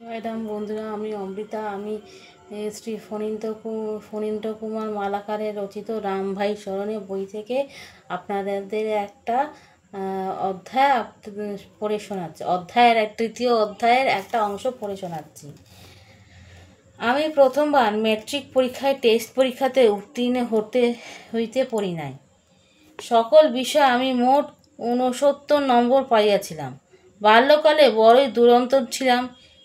Madam, বন্ধুরা, আমি অমৃতা। আমি শ্রী ফণীন্দ্র কুমার মালাকারের রচিত রামভাই স্মরণে বই থেকে আপনাদের একটা অধ্যায় পড়ে শোনাচ্ছি। তৃতীয় অধ্যায়ের একটা অংশ পড়ে শোনাচ্ছি। আমি প্রথমবার ম্যাট্রিক পরীক্ষায় টেস্ট পরীক্ষাতে উত্তীর্ণ হইতে পড়ি নাই। সকল বিষয়ে আমি মোট 69 নম্বর পাইয়াছিলাম। বাল্যকালে বড়ই দুরন্ত ছিলাম।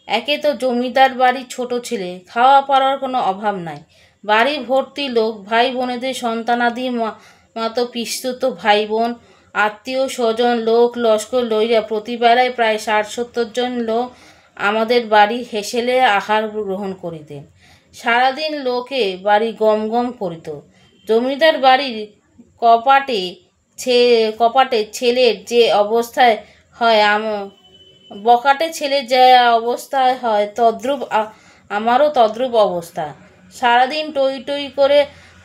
একে তো জমিদার বাড়ির ছোট ছেলে, খাওয়া পড়ার কোনো অভাব নাই। বাড়ি ভর্তি লোক, ভাই বোনেদের সন্তানাদি, মাতো পিস্তুত ভাই বোন, আত্মীয় স্বজন, লোক লস্কর লইয়া প্রতিবেলায় প্রায় 60-70 জন লোক আমাদের বাড়ি হেসেলে আহার গ্রহণ করিতেন। সারাদিন লোকে বাড়ি গম গম করিত। জমিদার বাড়ির কপাটে ছেলের যে অবস্থায় হয়, বকাটে ছেলের যে অবস্থায় হয়, তদ্রূপ আমারও তদ্রূপ অবস্থা। সারাদিন টই টই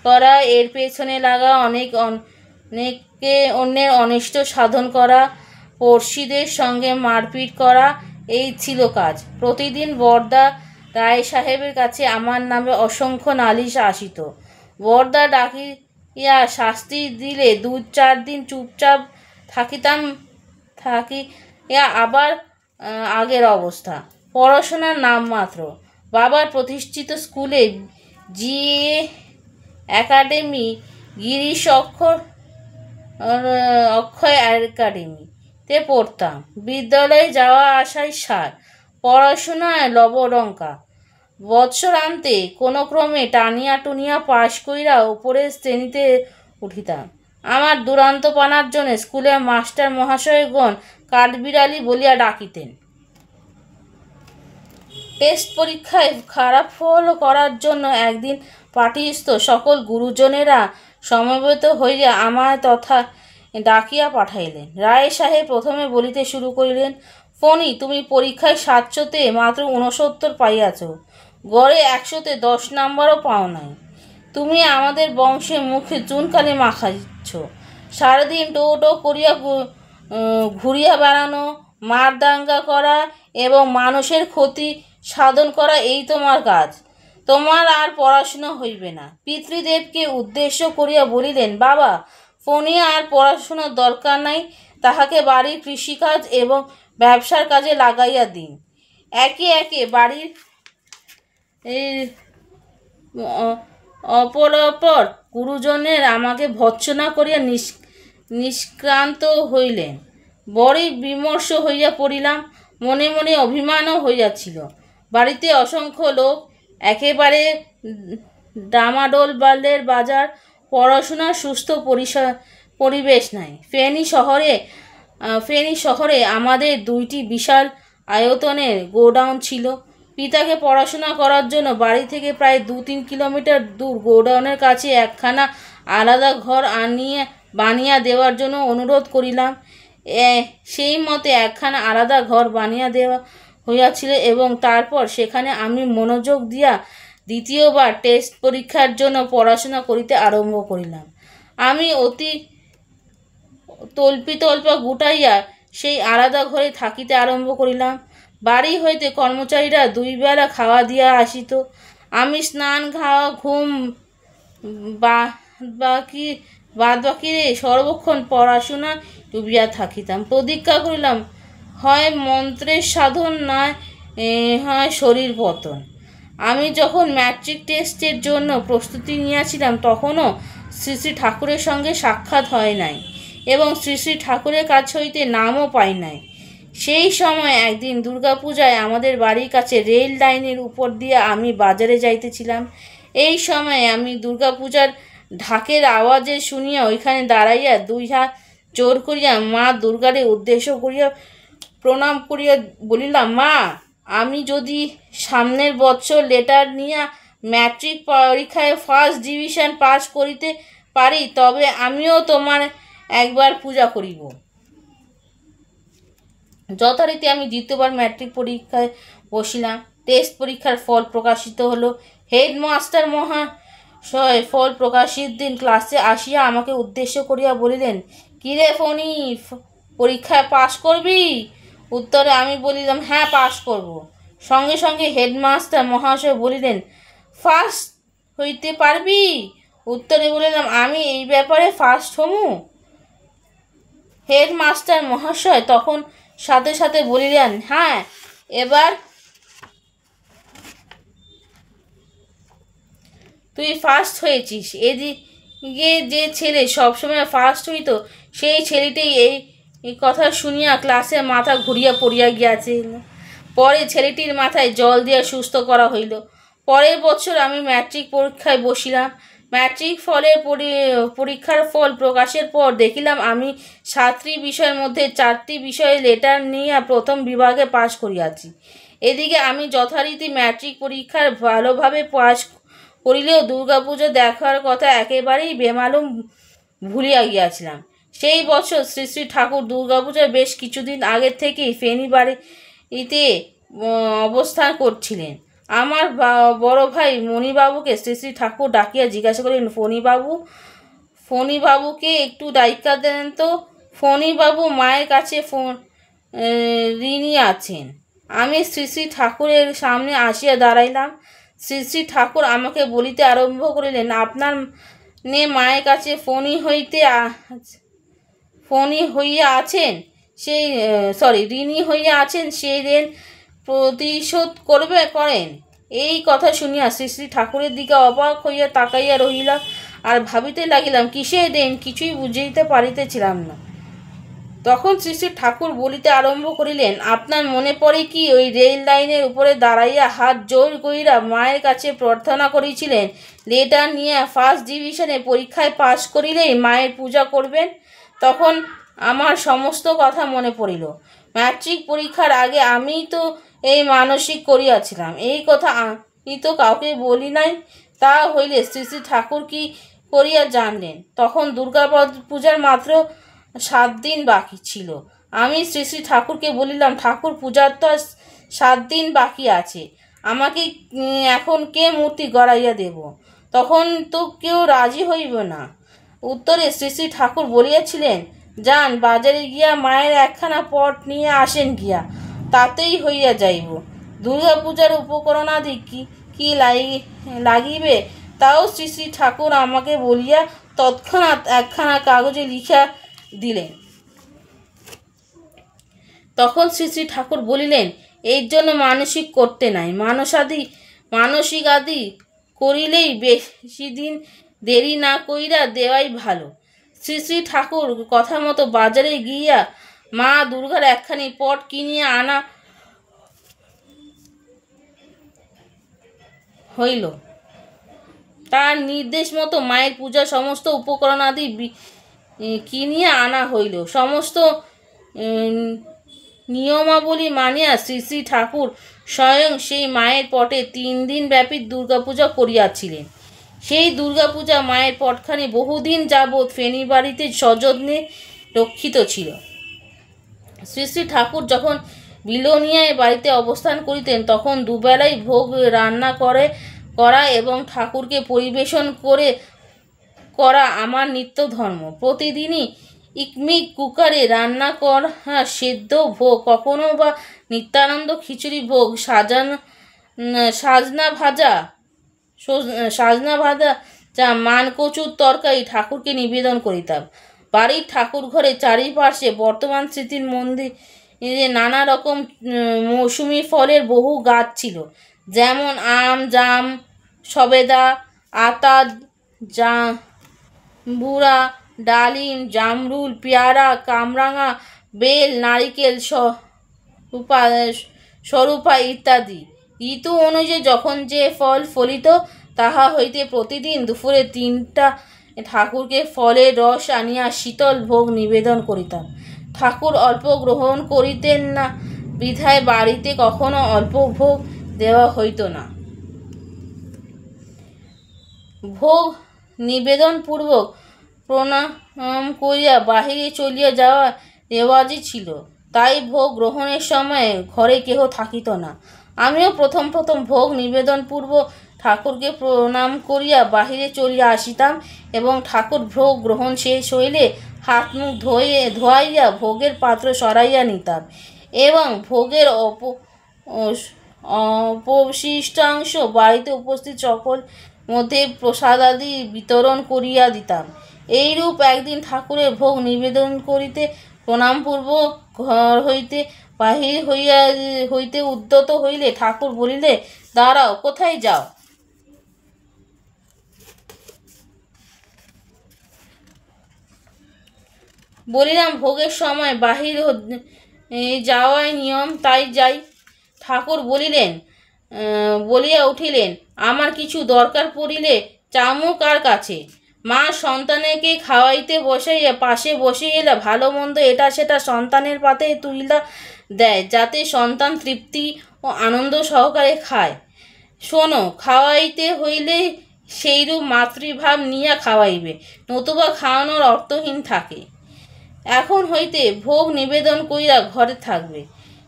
করা, এর পেছনে লাগা, অনেকে অন্যের অনিষ্ট সাধন করা, পড়শিদের সঙ্গে মারপিট করা, এই ছিল কাজ। প্রতিদিন বরদা রায় সাহেবের কাছে আমার নামে অসংখ্য নালিশ আসিত। বরদা ডাকিয়া শাস্তি দিলে 2-4 দিন চুপচাপ থাকিয়া আবার আগের অবস্থা। পড়াশোনার নামমাত্র। বাবার প্রতিষ্ঠিত স্কুলে জি.এ. একাডেমি, গিরিশ অক্ষয় একাডেমিতে পড়তাম। বিদ্যালয়ে যাওয়া আসাই সার, পড়াশোনায় লবডঙ্কা। বৎসরান্তে কোনো ক্রমে টানিয়া টুনিয়া পাশ কইরা উপরের শ্রেণীতে উঠিতাম। আমার দুরান্তপনার জন্য স্কুলের মাস্টার মহাশয়গণ কাঠবিড়ালি বলিয়া ডাকিতেন। টেস্ট পরীক্ষায় খারাপ ফল করার জন্য একদিন পাটিস্থ সকল গুরুজনেরা সমবেত হইয়া আমায় তথা ডাকিয়া পাঠাইলেন। রায় সাহেব প্রথমে বলিতে শুরু করিলেন, ফণি, তুমি পরীক্ষায় 700-তে মাত্র 69 পাইয়াছ। গড়ে 100-তে 10 নাম্বারও পাও নাই। তুমি আমাদের বংশে মুখে চুনকালি মাখাইছ। সারাদিন টো টো করিয়া ঘুরিয়া বেড়ানো, মারদাঙ্গা করা এবং মানুষের ক্ষতি সাধন করা, এই তোমার কাজ। তোমার আর পড়াশুনো হইবে না। পিতৃদেবকে উদ্দেশ্য করিয়া বলিলেন, বাবা, ফণি আর পড়াশুনোর দরকার নাই। তাহাকে বাড়ির কৃষিকাজ এবং ব্যবসার কাজে লাগাইয়া দিন। একে একে বাড়ির অপর গুরুজনের আমাকে ভৎসনা করিয়া নিষ্ক্রান্ত হইলেন। বড়ই বিমর্ষ হইয়া পড়িলাম। মনে মনে অভিমানও হইয়াছিল। বাড়িতে অসংখ্য লোক, একেবারে ডামাডোলের বাজার, পড়াশোনার সুস্থ পরিবেশ নাই। ফেনী শহরে আমাদের 2টি বিশাল আয়তনের গোডাউন ছিল। পিতাকে পড়াশোনা করার জন্য বাড়ি থেকে প্রায় 2-3 কিলোমিটার দূর গোডাউনের কাছে একখানা আলাদা ঘর বানিয়া দেওয়ার জন্য অনুরোধ করিলাম। সেই মতে একখানা আলাদা ঘর বানিয়া দেওয়া হইয়াছিল এবং তারপর সেখানে আমি মনোযোগ দিয়া দ্বিতীয়বার টেস্ট পরীক্ষার জন্য পড়াশোনা করিতে আরম্ভ করিলাম। আমি অতি তল্পা গুটাইয়া সেই আলাদা ঘরে থাকিতে আরম্ভ করিলাম। বাড়ি হইতে কর্মচারীরা 2 বেলা খাওয়া দিয়া আসিত। আমি স্নান, খাওয়া, ঘুম বাদবাকিরে সর্বক্ষণ পড়াশোনা ডুবিয়া থাকিতাম। প্রতিজ্ঞা করিলাম, হয় মন্ত্রের সাধন, নয় হয় শরীর পতন। আমি যখন ম্যাট্রিক টেস্টের জন্য প্রস্তুতি নিয়েছিলাম, তখনও শ্রী শ্রী ঠাকুরের সঙ্গে সাক্ষাৎ হয় নাই এবং শ্রী শ্রী ঠাকুরের কাছ হইতে নামও পাই নাই। সেই সময় একদিন দুর্গাপূজায় আমাদের বাড়ির কাছে রেল লাইনের উপর দিয়ে আমি বাজারে যাইতেছিলাম। এই সময় আমি দুর্গাপূজার ঢাকের আওয়াজে শুনিয়া ওইখানে দাঁড়াইয়া 2 হাত জোর করিয়া মা দুর্গারে উদ্দেশ্য করিয়া প্রণাম করিয়া বলিলাম, মা, আমি যদি সামনের বছর লেটার নিয়া ম্যাট্রিক পরীক্ষায় 1st ডিভিশন পাস করিতে পারি, তবে আমিও তোমার একবার পূজা করিব। যথারীতি আমি দ্বিতীয়বার ম্যাট্রিক পরীক্ষায় বসিলাম। টেস্ট পরীক্ষার ফল প্রকাশিত হলো। হেডমাস্টার মহাশয় ফল প্রকাশের দিন ক্লাসে আসিয়া আমাকে উদ্দেশ্য করিয়া বলিলেন, কিরে ফণি, পরীক্ষায় পাস করবি? উত্তরে আমি বলিলাম, হ্যাঁ, পাস করব। সঙ্গে সঙ্গে হেডমাস্টার মহাশয় বলিলেন, ফার্স্ট হইতে পারবি? উত্তরে বলিলাম, আমি এই ব্যাপারে ফার্স্ট হমু। হেডমাস্টার মহাশয় তখন সাথে সাথে বলিলেন, হ্যাঁ, এবার তুই ফার্স্ট হয়েছিস। এদিকে যে ছেলে সবসময় ফার্স্ট হইত, সেই ছেলেটি এই কথা শুনিয়া ক্লাসে মাথা ঘুরিয়া পড়িয়া গিয়াছিল। পরে ছেলেটির মাথায় জল দিয়া সুস্থ করা হইল। পরের বছর আমি ম্যাট্রিক পরীক্ষায় বসিলাম। ম্যাট্রিক পরীক্ষার ফল প্রকাশের পর দেখিলাম আমি 7টি বিষয়ের মধ্যে 4টি বিষয়ে লেটার নিয়ে প্রথম বিভাগে পাশ করিয়াছি। এদিকে আমি যথারীতি ম্যাট্রিক পরীক্ষার ভালোভাবে পাশ করিলেও দুর্গাপুজো দেখার কথা একেবারেই বেমালুম ভুলিয়া গিয়াছিলাম। সেই বছর শ্রী শ্রী ঠাকুর দুর্গাপূজার বেশ কিছুদিন আগের থেকেই ফেনী বাড়িতে অবস্থান করছিলেন। আমার বড় ভাই মণিবাবুকে শ্রী শ্রী ঠাকুর ডাকিয়া জিজ্ঞাসা করিলেন, ফণিবাবুকে একটু ডাইকা দেন তো। ফণিবাবু মায়ের কাছে ঋণী আছেন। আমি শ্রী শ্রী ঠাকুরের সামনে আসিয়া দাঁড়াইলাম। শ্রী শ্রী ঠাকুর আমাকে বলিতে আরম্ভ করিলেন, আপনার মায়ের কাছে ঋণী হইয়া আছেন, সেই ঋণ প্রতিশোধ করেন। এই কথা শুনিয়া শ্রী শ্রী ঠাকুরের দিকে অবাক হইয়া তাকাইয়া রহিলাম আর ভাবিতে লাগিলাম কিসের ঋণ, কিছুই বুঝিতে পারিতেছিলাম না। তখন শ্রী শ্রী ঠাকুর বলিতে আরম্ভ করিলেন, আপনার মনে পড়ে কি ওই রেল লাইনের উপরে দাঁড়াইয়া হাত জোর কইরা মায়ের কাছে প্রার্থনা করিছিলেন, লেটার নিয়ে ফার্স্ট ডিভিশনে পরীক্ষায় পাশ করিলেই মায়ের পূজা করবেন? তখন আমার সমস্ত কথা মনে পড়িল। ম্যাট্রিক পরীক্ষার আগে আমি তো এই মানসিক করিয়াছিলাম। এই কথা আমি তো কাউকে বলি নাই। তা হইলে শ্রী শ্রী ঠাকুর কি করিয়া জানলেন? তখন দুর্গা পূজার মাত্র 7 দিন বাকি ছিল। আমি শ্রী শ্রী ঠাকুরকে বলিলাম, ঠাকুর, পূজার তো 7 দিন বাকি আছে, আমাকে এখন কে মূর্তি গড়াইয়া দেব? তখন তো কেউ রাজি হইব না। উত্তরে শ্রী শ্রী ঠাকুর বলিয়াছিলেন, যান, বাজারে গিয়া মায়ের একখানা পট নিয়ে আসেন গিয়া, তাতেই হইয়া যাইব। দুর্গা পূজার উপকরণাদি কি লাগিবে তাও শ্রী শ্রী ঠাকুর আমাকে বলিয়া তৎক্ষণাৎ একখানা কাগজে লিখা দিলেন। তখন শ্রী শ্রী ঠাকুর বলিলেন, এর জন্য মানসিক করতে নাই, মানসিক আদি করিলেই বেশি দিন দেরি না কইরা দেওয়াই ভালো। শ্রী শ্রী ঠাকুর কথা মতো বাজারে গিয়া মা দুর্গার একখানি পট কিনিয়া আনা হইল। তার নির্দেশ মতো মায়ের পূজার সমস্ত উপকরণাদি কিনিয়া আনা হইল। সমস্ত নিয়মাবলী মানিয়া শ্রী শ্রী ঠাকুর স্বয়ং সেই মায়ের পটে 3 দিন ব্যাপী দুর্গাপূজা করিয়াছিলেন। সেই দুর্গাপূজা মায়ের পটখানি বহুদিন যাবৎ ফেনী বাড়িতে সযত্নে রক্ষিত ছিল। শ্রী শ্রী ঠাকুর যখন বিলোনিয়ায় বাড়িতে অবস্থান করিতেন, তখন দুবেলাই ভোগ রান্না করা এবং ঠাকুরকে পরিবেশন করা আমার নিত্য ধর্ম। প্রতিদিনই ইকমিক কুকারে রান্না করা সেদ্ধ ভোগ, কখনো বা নিত্যানন্দ খিচুড়ি ভোগ, সাজনা ভাজা যা মানকচুর তরকারি ঠাকুরকে নিবেদন করিতাম। বাড়ির ঠাকুর ঘরে চারিপাশে বর্তমান স্মৃতির মন্দিরে নানা রকম মৌসুমি ফলের বহু গাছ ছিল, যেমন আম, জাম, সবেদা, আতা, জাম্বুরা, ডালিম, জামরুল, পেয়ারা, কামরাঙা, বেল, নারিকেল, সরুপা ইত্যাদি। ঋতু অনুযায়ী যখন যে ফল ফলিত, তাহা হইতে প্রতিদিন দুপুরে 3টা ঠাকুরকে ফলের রস আনিয়া শীতল ভোগ নিবেদন করিতাম। ঠাকুর অল্প গ্রহণ করিতেন না, বিধায় বাড়িতে কখনো অল্প ভোগ দেওয়া হইত না। ভোগ নিবেদন পূর্বক প্রণাম করিয়া বাহিরে চলিয়া যাওয়া রেওয়াজই ছিল। তাই ভোগ গ্রহণের সময় ঘরে কেহ থাকিত না। আমিও প্রথম ভোগ নিবেদন পূর্বক ঠাকুরকে প্রণাম করিয়া বাহিরে চলিয়া আসিতাম এবং ঠাকুর ভোগ গ্রহণ শেষ হইলে হাত মুখ ধোয়াইয়া ভোগের পাত্র সরাইয়া নিতাম এবং ভোগের অবশিষ্টাংশ বাড়িতে উপস্থিত সকল মধ্যে প্রসাদাদি বিতরণ করিয়া দিতাম। এইরূপ একদিন ঠাকুরের ভোগ নিবেদন করিতে প্রণামপূর্বক ঘর হইতে বাহির হইতে উদ্যত হইলে ঠাকুর বলিলে, দাঁড়াও, কোথায় যাও? বলিলাম, ভোগের সময় বাহির যাওয়াই নিয়ম, তাই যাই। ঠাকুর বলিয়া উঠিলেন, আমার কিছু দরকার পড়িলে চামু কার কাছে? মা সন্তানকে খাওয়াইতে বসাইয়া পাশে বসিয়া ভালো মন্দ এটা সেটা সন্তানের পাতে তুইলা দেয়, যাতে সন্তান তৃপ্তি ও আনন্দ সহকারে খায়। শোনো, খাওয়াইতে হইলে সেইরূপ মাতৃভাব নিয়া খাওয়াইবে, নতুবা খাওয়ানোর অর্থহীন থাকে। এখন হইতে ভোগ নিবেদন কইরা ঘরে থাকবে।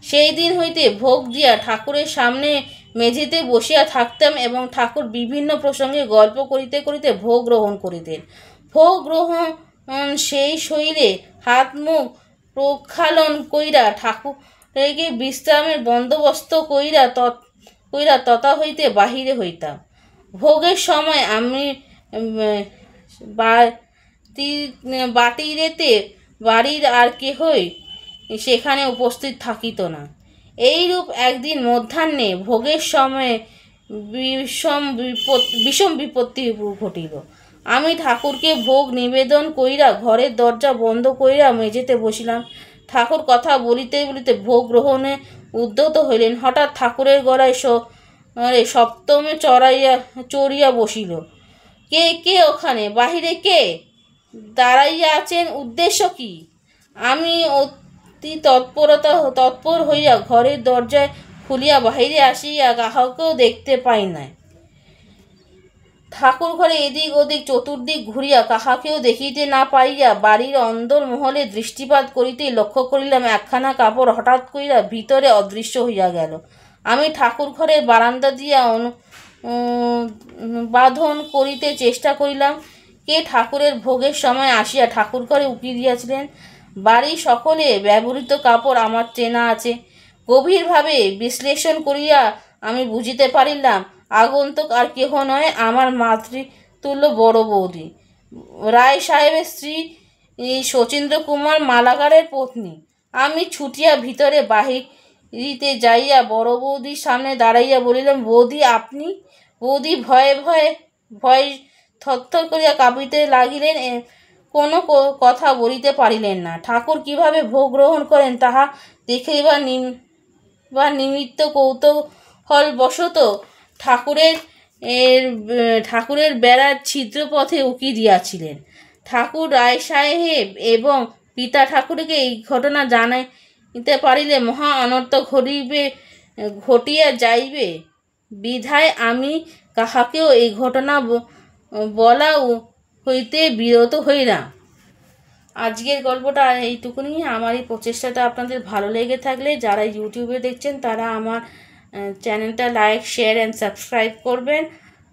সেই দিন হইতে ভোগ দিয়া ঠাকুরের সামনে মেঝেতে বসিয়া থাকতাম এবং ঠাকুর বিভিন্ন প্রসঙ্গে গল্প করিতে করিতে ভোগ গ্রহণ করিতেন। ভোগ গ্রহণ সেই শৈলে হাত মুখ প্রক্ষালন কইরা ঠাকুরকে বিশ্রামের বন্দোবস্ত কইরা তথা হইতে বাহিরে হইতাম। ভোগের সময় আমি বাটিরেতে বাড়ির আর কেহই সেখানে উপস্থিত থাকিত না। এইরূপ একদিন মধ্যাহ্নে ভোগের সময়ে বিষম বিপত্তি ঘটিল। আমি ঠাকুরকে ভোগ নিবেদন কইরা ঘরের দরজা বন্ধ কইরা মেঝেতে বসিলাম। ঠাকুর কথা বলিতে বলিতে ভোগ গ্রহণে উদ্যত হইলেন। হঠাৎ ঠাকুরের গলায় সপ্তমে চড়িয়া বসিল। কে ওখানে? বাহিরে কে দাঁড়াইয়া আছেন? উদ্দেশ্য কি? আমি অতি তৎপর হইয়া ঘরের দরজায় খুলিয়া বাহিরে আসিয়া কাহাকেও দেখতে পাই নাই। ঠাকুর ঘরে এদিক ওদিক চতুর্দিক ঘুরিয়া কাহাকেও দেখিতে না পাইয়া বাড়ির অন্দর মহলে দৃষ্টিপাত করিতেই লক্ষ্য করিলাম একখানা কাপড় হঠাৎ করিয়া ভিতরে অদৃশ্য হইয়া গেল। আমি ঠাকুর ঘরের বারান্দা দিয়া বাঁধন করিতে চেষ্টা করিলাম। কে ঠাকুরের ভোগের সময় আসিয়া ঠাকুর ঘরে উকি দিয়াছিলেন? বাড়ির সকলে ব্যবহৃত কাপড় আমার চেনা আছে। গভীরভাবে বিশ্লেষণ করিয়া আমি বুঝিতে পারিলাম আগন্তুক আর কেহ নয়, আমার মাতৃতুল্য বড় বৌদি, রায় সাহেবের স্ত্রী শচীন্দ্র কুমার মালাকারের পত্নী। আমি ছুটিয়া ভিতরে বাহিরিতে যাইয়া বড় বৌদির সামনে দাঁড়াইয়া বলিলাম, বৌদি, আপনি? বৌদি ভয়ে থরথর করিয়া কাঁপিতে লাগিলেন, কোনো কথা বলিতে পারিলেন না। ঠাকুর কিভাবে ভোগ গ্রহণ করেন তাহা দেখিবার নিমিত্ত কৌতূহলবশত ঠাকুরের বেড়ার ছিদ্রপথে উকি দিয়াছিলেন। ঠাকুর রায় সাহেব এবং পিতা ঠাকুরকে এই ঘটনা জানাইতে পারিলে মহা অনর্থ ঘটিয়া যাইবে, বিধায় আমি কাহাকেও এই ঘটনা বলা হইতে বিরত হইলাম। আজকের গল্পটা এইটুকুনি। আমার এই প্রচেষ্টাটা আপনাদের ভালো লেগে থাকলে যারা ইউটিউবে দেখছেন তারা আমার চ্যানেলটা লাইক, শেয়ার অ্যান্ড সাবস্ক্রাইব করবেন,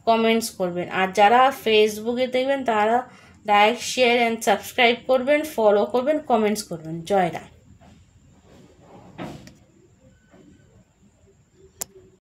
কমেন্টস করবেন। আর যারা ফেসবুকে দেখবেন তারা লাইক, শেয়ার অ্যান্ড সাবস্ক্রাইব করবেন, ফলো করবেন, কমেন্টস করবেন। জয় রাম।